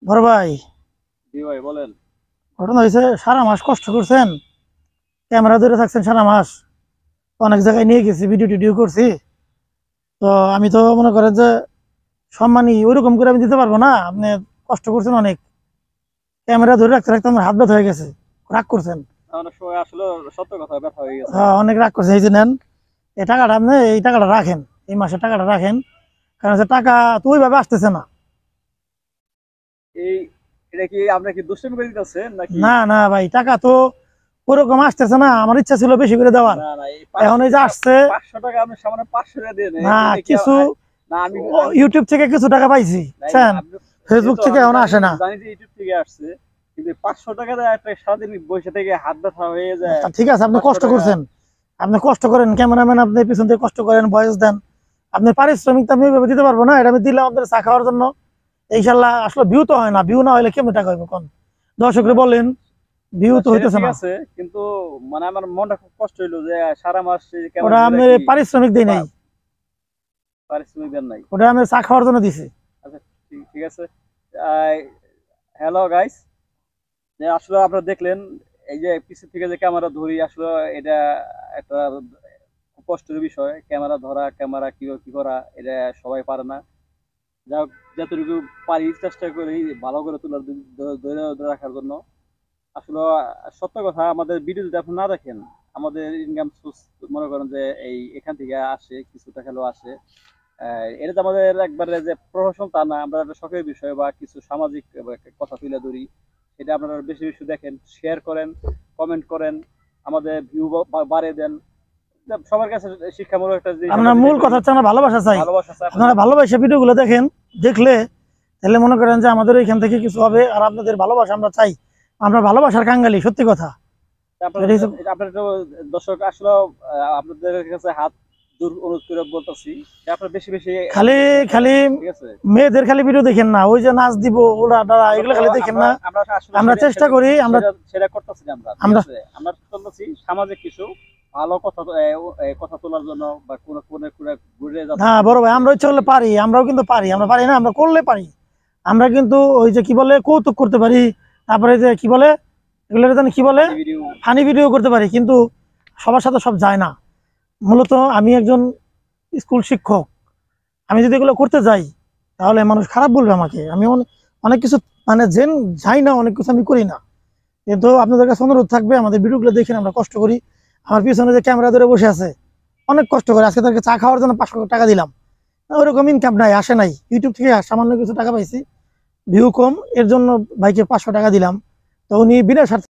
বড় ভাই, জি ভাই বলেন। ঘটনা হয়েছে, সারা মাস কষ্ট করছেন, ক্যামেরা ধরে থাকছেন সারা মাস, অনেক জায়গায় নিয়ে গেছি, ভিডিও টিডিও করছি। তো আমি তো মনে করেন যে সম্মানী ওইরকম করে আমি দিতে পারবো না। আপনি কষ্ট করছেন অনেক, ক্যামেরা ধরে রাখতে রাখতে আমার হাত ব্যথা হয়ে গেছে। রাগ করছেন? অনেক সময় আসলে সত্য কথা ব্যথা হয়ে গেছে। হ্যাঁ, অনেক রাগ করছেন। এই যে নেন, এই টাকাটা, আপনি এই টাকাটা রাখেন, এই মাসের টাকাটা রাখেন। কারণ হচ্ছে টাকা তো ওইভাবে আসতেছে না। এই এটা কি আপনি কি দুষ্টামি করে দিতেছেন নাকি? না না ভাই, টাকা তো ওরকম আসতেছে না। আমার ইচ্ছা ছিল বেশি করে দেওয়ার, না না, এই এখন 500 এই যে টাকা, আসছে। 500 টাকা আপনি সামান্য 500 টাকা দিয়ে নেন, না, এটা কি কিছু না আমি ইউটিউব থেকে কিছু টাকা পাইছি, নাই, বুঝছেন? আপনি ফেসবুক যেহেতু থেকে আমি এখন জানি আসে না। জানি যে ইউটিউব থেকে আসছে, কিন্তু 500 টাকা দিয়ে একটা সারাদিন বসে থেকে হাত ব্যথা হয়ে যায়। তা ঠিক আছে, আপনি 500 কষ্ট টাকা করছেন, আপনি কষ্ট করেন, ক্যামেরাম্যান আপনি পিছন থেকে কষ্ট করেন, ভয়েস দেন। আপনি পারিশ্রমিক তো আমি ওইভাবে দিতে পারবো না। এটা আমি দিলাম আপনার চা খাওয়ার জন্য। ইনশাল্লাহ আসলে ভিউ তো হয় না, ভিউ না হলে কেমন টাকা হইবে কোন? দর্শকরে বলেন, ভিউ তো সেটা হইতেছে ঠিক না। আছে, কিন্তু মানে আমার মনটা খুব কষ্ট হইলো যে সারা মাস কেমন ওটা ধরে আমি কি পারিশ্রমিক দিই নাই, পারিশ্রমিক দেন নাই। ওটা আমি চা খাওয়ার জন্য দিছি। আচ্ছা, ঠিক ঠিক আছে। হ্যালো গাইস, যে আসলে আপনারা দেখলেন এই যে পিছন থেকে যে ক্যামেরা ধরি, আসলে এটা একটা খুব কষ্টের বিষয়। ক্যামেরা ধরা, ক্যামেরা কিভাবে কি করা, এটা সবাই পারে না। যা হোক, যতটুকু পারি চেষ্টা করি ভালো করে তোলার, ধরে ধরে রাখার জন্য। আসলে সত্য কথা, আমাদের ভিডিও যদি আপনি না দেখেন, আমাদের ইনকাম সোর্স মনে করেন যে এই এখান থেকে আসে, কিছু টাকা হলেও আসে। এটা যে আমাদের একবারে যে প্রফেশন তা না, আমরা একটা শখের বিষয় বা কিছু সামাজিক কথা তুলে ধরি। এটা আপনারা বেশি বেশি দেখেন, শেয়ার করেন, কমেন্ট করেন, আমাদের ভিউ বাড়িয়ে দেন। সবার কাছে শিক্ষামূলক একটা জিনিস আমরা আপনার যেটা মূল করি, কথা হচ্ছে আমরা ভালোবাসা চাই। ভালোবাসা চাই আপনারা আপনাদের। ভালোবাসা ভিডিওগুলো দেখেন, দেখলে তাহলে মনে করেন যে আমাদের এখান থেকে কিছু হবে। আর আপনাদের ভালোবাসা আমরা চাই, আমরা ভালোবাসার কাঙ্গালি, সত্যি কথা। আপনার এটা হচ্ছে আপনার তো দর্শক আসলে আপনাদের কাছে হাত দূর অনুরোধ করে বলতেছি যে আপনারা বেশি বেশি খালি করেন, খালি ঠিক আছে? মেয়েদের খালি ভিডিও দেখেন না, ওই যে নাচ দিব ওরা ডারা, আমরা এগুলো তো খালি দেখেন আমরা না। আমরা আসলে আমরা সেটা চেষ্টা সেটা করি, আমরা সেটা সেটা করতেছি না আমরা, ঠিক আমরা আছে? আমরা চলতেছি সামাজিক কিছু ভালো কথা কথা তোলার জন্য, বা কোন কোন ঘুরে হ্যাঁ যাচ্ছে। বড় ভাই, আমরা ইচ্ছে করলে পারি, আমরাও কিন্তু পারি, আমরা পারি না, আমরা করলে পারি। আমরা কিন্তু ওই যে কি বলে কৌতুক করতে পারি, তারপরে যে কি বলে এগুলো জানি কি বলে, ভিডিও ফানি ভিডিও করতে পারি, কিন্তু সবার সাথে সব যায় না। মূলত আমি একজন স্কুল শিক্ষক, আমি যদি এগুলো করতে যাই তাহলে মানুষ খারাপ বলবে আমাকে। আমি অনেক কিছু মানে যাই না, অনেক কিছু আমি করি না। কিন্তু আপনাদের কাছে অনুরোধ থাকবে, আমাদের ভিডিওগুলো দেখেন, আমরা কষ্ট করি। আমার পিছনে যে ক্যামেরা ধরে বসে আছে, অনেক কষ্ট করে। আজকে তাকে চা খাওয়ার জন্য 500 টাকা দিলাম, ওরকম ইনকাম নাই, আসে নাই। ইউটিউব থেকে সামান্য কিছু টাকা পাইছি, ভিউ কম, এর জন্য ভাইকে 500 টাকা দিলাম। তো উনি বিনা স্বার্থে